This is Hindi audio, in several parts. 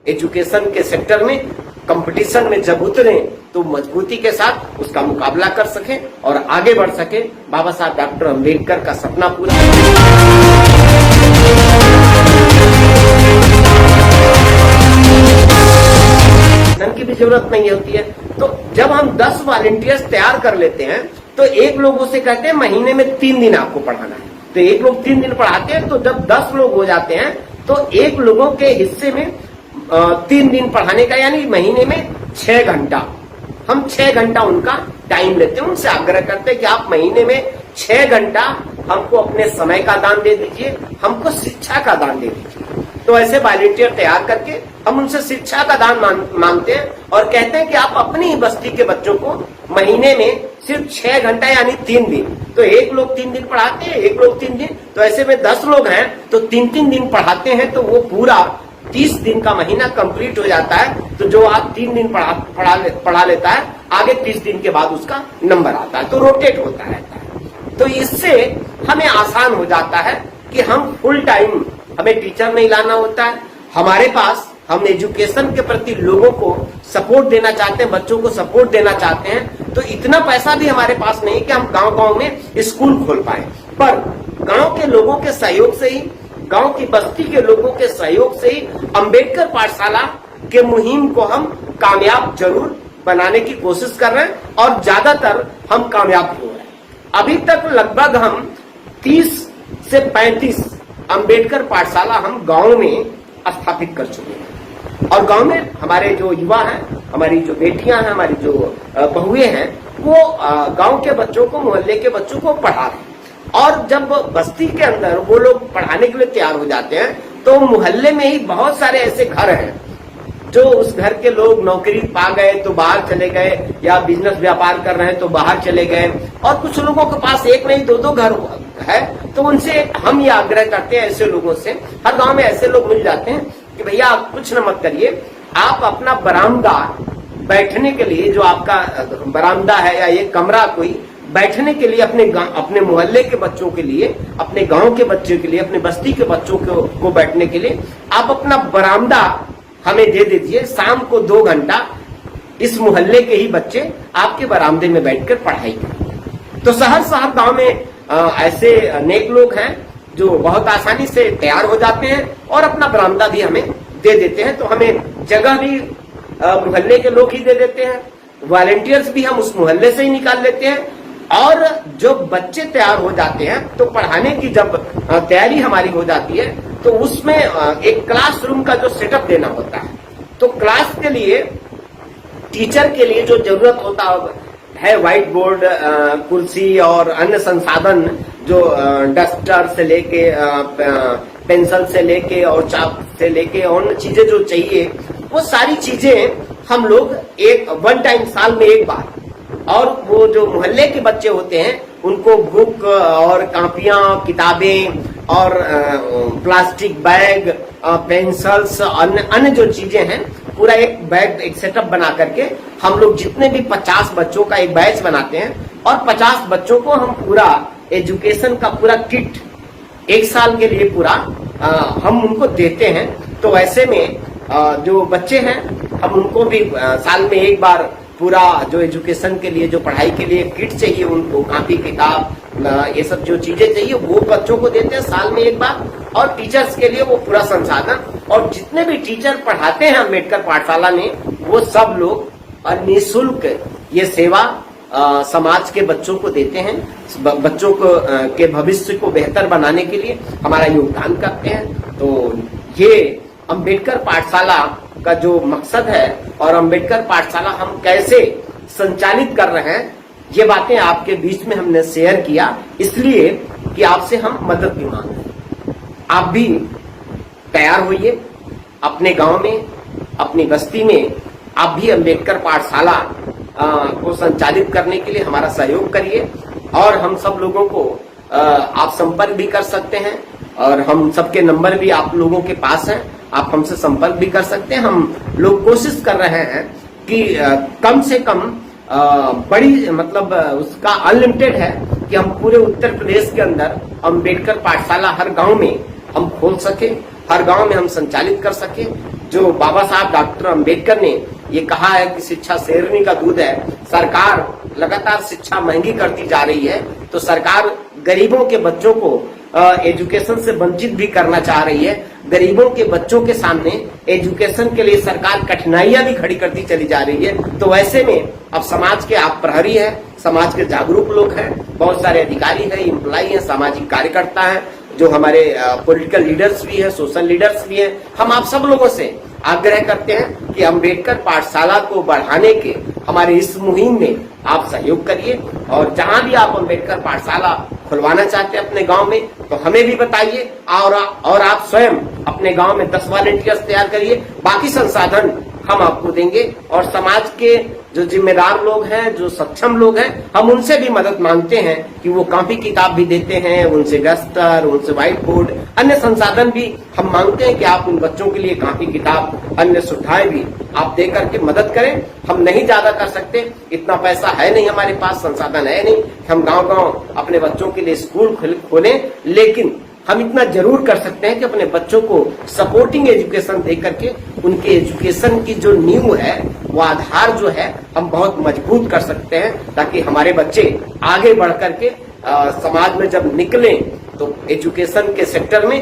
एजुकेशन के सेक्टर में कंपटीशन में जब उतरे तो मजबूती के साथ उसका मुकाबला कर सके और आगे बढ़ सके, बाबा साहब डॉक्टर अम्बेडकर का सपना पूरा। धन की भी जरूरत नहीं होती है। तो जब हम 10 वॉलंटियर्स तैयार कर लेते हैं तो एक लोगों से कहते हैं महीने में 3 दिन आपको पढ़ाना है, तो एक लोग 3 दिन पढ़ाते हैं। तो जब 10 लोग हो जाते हैं तो एक लोगों के हिस्से में 3 दिन पढ़ाने का, यानी महीने में 6 घंटा, हम 6 घंटा उनका टाइम लेते हैं। उनसे आग्रह करते हैं कि आप महीने में 6 घंटा हमको अपने समय का दान दे दीजिए, हमको शिक्षा का दान दे दीजिए। तो ऐसे वॉलंटियर तैयार करके हम उनसे शिक्षा का दान मांगते हैं और कहते हैं कि आप अपनी ही बस्ती के बच्चों को महीने में सिर्फ 6 घंटा यानी 3 दिन, तो एक लोग 3 दिन पढ़ाते हैं, एक लोग 3 दिन, तो ऐसे में 10 लोग हैं तो 3-3 दिन पढ़ाते हैं, तो वो पूरा 30 दिन का महीना कंप्लीट हो जाता है। तो जो आप 3 दिन पढ़ा लेता है, आगे 30 दिन के बाद उसका नंबर आता है, तो रोटेट होता रहता है। तो इससे हमें आसान हो जाता है कि हम फुल टाइम, हमें टीचर नहीं लाना होता है। हमारे पास, हम एजुकेशन के प्रति लोगों को सपोर्ट देना चाहते हैं, बच्चों को सपोर्ट देना चाहते हैं, तो इतना पैसा भी हमारे पास नहीं कि हम गांव-गांव में स्कूल खोल पाए। पर गांव के लोगों के सहयोग से ही, गांव की बस्ती के लोगों के सहयोग से ही अंबेडकर पाठशाला के मुहिम को हम कामयाब जरूर बनाने की कोशिश कर रहे हैं और ज्यादातर हम कामयाब हो रहे हैं। अभी तक लगभग हम 30 से 35 अंबेडकर पाठशाला हम गांव में स्थापित कर चुके हैं और गांव में हमारे जो युवा हैं, हमारी जो बेटियां हैं, हमारी जो बहुएं हैं, वो गांव के बच्चों को, मोहल्ले के बच्चों को पढ़ा रहे हैं। और जब बस्ती के अंदर वो लोग पढ़ाने के लिए तैयार हो जाते हैं तो मोहल्ले में ही बहुत सारे ऐसे घर हैं जो उस घर के लोग नौकरी पा गए तो बाहर चले गए, या बिजनेस व्यापार कर रहे हैं तो बाहर चले गए, और कुछ लोगों के पास एक नहीं 2-2 घर है। तो उनसे हम ये आग्रह करते हैं, ऐसे लोगों से, हर गांव में ऐसे लोग मिल जाते हैं कि भैया आप कुछ न मत करिए, आप अपना बरामदा बैठने के लिए, जो आपका बरामदा है या ये कमरा कोई बैठने के लिए, अपने मोहल्ले के बच्चों के लिए, अपने गांव के बच्चों के लिए, अपने बस्ती के बच्चों को बैठने के लिए आप अपना बरामदा हमें दे दीजिए। शाम को 2 घंटा इस मोहल्ले के ही बच्चे आपके बरामदे में बैठकर पढ़ाई करें। तो शहर गांव में ऐसे अनेक लोग हैं जो बहुत आसानी से तैयार हो जाते हैं और अपना बरामदा भी हमें दे देते हैं। तो हमें जगह भी मोहल्ले के लोग ही दे देते हैं, वॉलंटियर्स भी हम उस मोहल्ले से ही निकाल लेते हैं, और जो बच्चे तैयार हो जाते हैं तो पढ़ाने की जब तैयारी हमारी हो जाती है तो उसमें एक क्लासरूम का जो सेटअप देना होता है। तो क्लास के लिए, टीचर के लिए जो जरूरत होता है, व्हाइट बोर्ड, कुर्सी और अन्य संसाधन, जो डस्टर से लेके, पेंसिल से लेके और चाक से लेके और चीजें जो चाहिए, वो सारी चीजें हम लोग वन टाइम साल में एक बार, और वो जो मोहल्ले के बच्चे होते हैं उनको बुक और कापियां, किताबें और प्लास्टिक बैग, पेंसिल्स, अन्य जो चीजें हैं, पूरा एक बैग, एक सेटअप बना करके हम लोग जितने भी 50 बच्चों का एक बैच बनाते हैं और 50 बच्चों को हम पूरा एजुकेशन का पूरा किट 1 साल के लिए पूरा हम उनको देते हैं। तो ऐसे में जो बच्चे हैं हम उनको भी साल में एक बार पूरा जो एजुकेशन के लिए, जो पढ़ाई के लिए किट चाहिए, उनको कॉपी, किताब, ये सब जो चीजें चाहिए वो बच्चों को देते हैं साल में एक बार। और टीचर्स के लिए वो पूरा संसाधन, और जितने भी टीचर पढ़ाते हैं अम्बेडकर पाठशाला में, वो सब लोग निःशुल्क ये सेवा समाज के बच्चों को देते हैं। बच्चों को के भविष्य को बेहतर बनाने के लिए हमारा योगदान करते हैं। तो ये अम्बेडकर पाठशाला का जो मकसद है और अम्बेडकर पाठशाला हम कैसे संचालित कर रहे हैं, ये बातें आपके बीच में हमने शेयर किया, इसलिए कि आपसे हम मदद भी मांग रहे हैं। आप भी तैयार होइए, अपने गांव में, अपनी बस्ती में आप भी अम्बेडकर पाठशाला को संचालित करने के लिए हमारा सहयोग करिए। और हम सब लोगों को आप संपर्क भी कर सकते हैं, और हम सबके नंबर भी आप लोगों के पास हैं, आप हमसे संपर्क भी कर सकते हैं। हम लोग कोशिश कर रहे हैं कि कम से कम बड़ी, मतलब उसका अनलिमिटेड है कि हम पूरे उत्तर प्रदेश के अंदर अम्बेडकर पाठशाला हर गांव में हम खोल सके, हर गांव में हम संचालित कर सके। जो बाबा साहब डॉक्टर अंबेडकर ने ये कहा है कि शिक्षा शेरनी का दूध है, सरकार लगातार शिक्षा महंगी करती जा रही है, तो सरकार गरीबों के बच्चों को एजुकेशन से वंचित भी करना चाह रही है। गरीबों के बच्चों के सामने एजुकेशन के लिए सरकार कठिनाइयां भी खड़ी करती चली जा रही है। तो ऐसे में अब समाज के आप प्रहरी हैं, समाज के जागरूक लोग हैं, बहुत सारे अधिकारी हैं, एम्प्लॉय हैं, सामाजिक कार्यकर्ता हैं, जो हमारे पॉलिटिकल लीडर्स भी हैं, सोशल लीडर्स भी हैं। हम आप सब लोगों से आग्रह करते हैं कि अंबेडकर पाठशाला को बढ़ाने के हमारे इस मुहिम में आप सहयोग करिए, और जहां भी आप अंबेडकर पाठशाला खुलवाना चाहते हैं अपने गांव में, तो हमें भी बताइए, और आप स्वयं अपने गांव में 10 वॉलंटियर्स तैयार करिए। बाकी संसाधन हम आपको देंगे, और समाज के जो जिम्मेदार लोग हैं, जो सक्षम लोग हैं, हम उनसे भी मदद मांगते हैं कि वो कॉपी किताब भी देते हैं, उनसे डस्टर, उनसे व्हाइट बोर्ड, अन्य संसाधन भी हम मांगते हैं कि आप उन बच्चों के लिए कॉपी किताब, अन्य सुविधाएं भी आप दे करके मदद करें। हम नहीं ज्यादा कर सकते, इतना पैसा है नहीं हमारे पास, संसाधन है नहीं कि हम गांव-गांव अपने बच्चों के लिए स्कूल खोलें, लेकिन हम इतना जरूर कर सकते हैं कि अपने बच्चों को सपोर्टिंग एजुकेशन दे करके उनके एजुकेशन की जो नींव है, वो आधार जो है, हम बहुत मजबूत कर सकते हैं, ताकि हमारे बच्चे आगे बढ़ करके समाज में जब निकलें तो एजुकेशन के सेक्टर में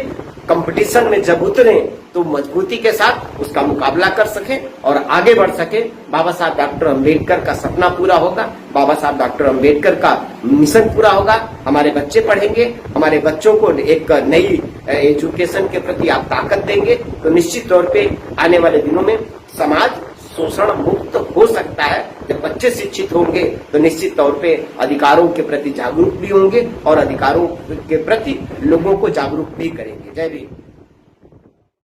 कंपटीशन में जब उतरे तो मजबूती के साथ उसका मुकाबला कर सके और आगे बढ़ सके। बाबा साहब डॉक्टर अंबेडकर का सपना पूरा होगा, बाबा साहब डॉक्टर अंबेडकर का मिशन पूरा होगा, हमारे बच्चे पढ़ेंगे, हमारे बच्चों को एक नई एजुकेशन के प्रति आप ताकत देंगे, तो निश्चित तौर पे आने वाले दिनों में समाज शोषण मुक्त हो सकता है। जब बच्चे शिक्षित होंगे तो निश्चित तौर पे अधिकारों के प्रति जागरूक भी होंगे, और अधिकारों के प्रति लोगों को जागरूक भी करेंगे। जय भीम।